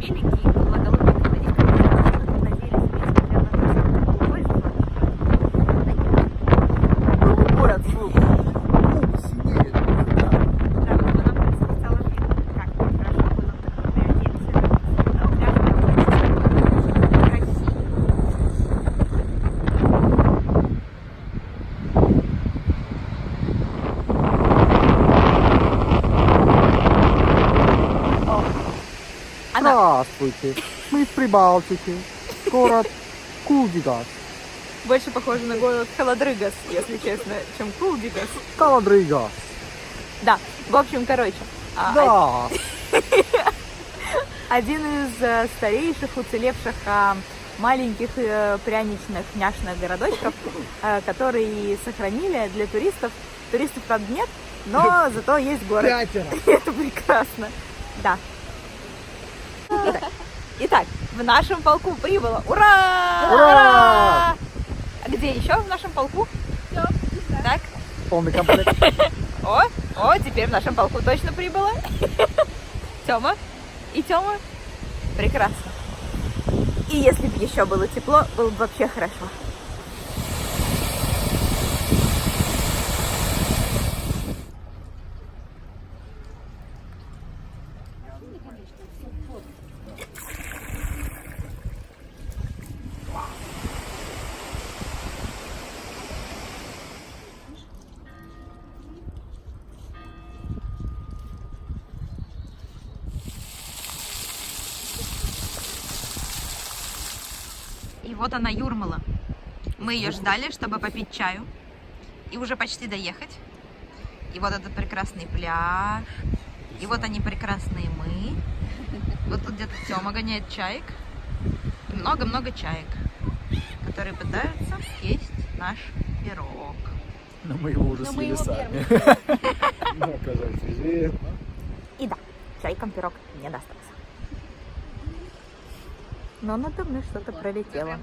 миленький, круглоголовый крокодил, который надеялись, несмотря на то, что пользовался. Говорят, что губы синеют. Да, но нам представляло видно, как хорошо было в таком приодеться. Но пляж был очень красивый. Здравствуйте, мы из Прибалтики, город Кулдигас. Больше похоже на город Холодрыгас, если честно, чем Кулдигас. Каладригас. Да, в общем, короче, Да, один из старейших уцелевших маленьких пряничных няшных городочков, которые сохранили для туристов. Туристов, правда, нет, но зато есть город. 5. Это прекрасно. Да. Итак, в нашем полку прибыло. Ура! Ура! А где еще в нашем полку? Так. Полный комплект. О, теперь в нашем полку точно прибыло. Тёма и Тёма. Прекрасно. И если бы еще было тепло, было бы вообще хорошо. И вот она, Юрмала. Мы ее ждали, чтобы попить чаю. И уже почти доехать. И вот этот прекрасный пляж. И вот они прекрасные мы. Вот тут где-то Тёма гоняет чаек. И много-много чаек, которые пытаются съесть наш пирог. Но мы его уже Но мы съели его сами. Ну, оказывается, И да, чайкам пирог не достался. Но надо мной что-то пролетело.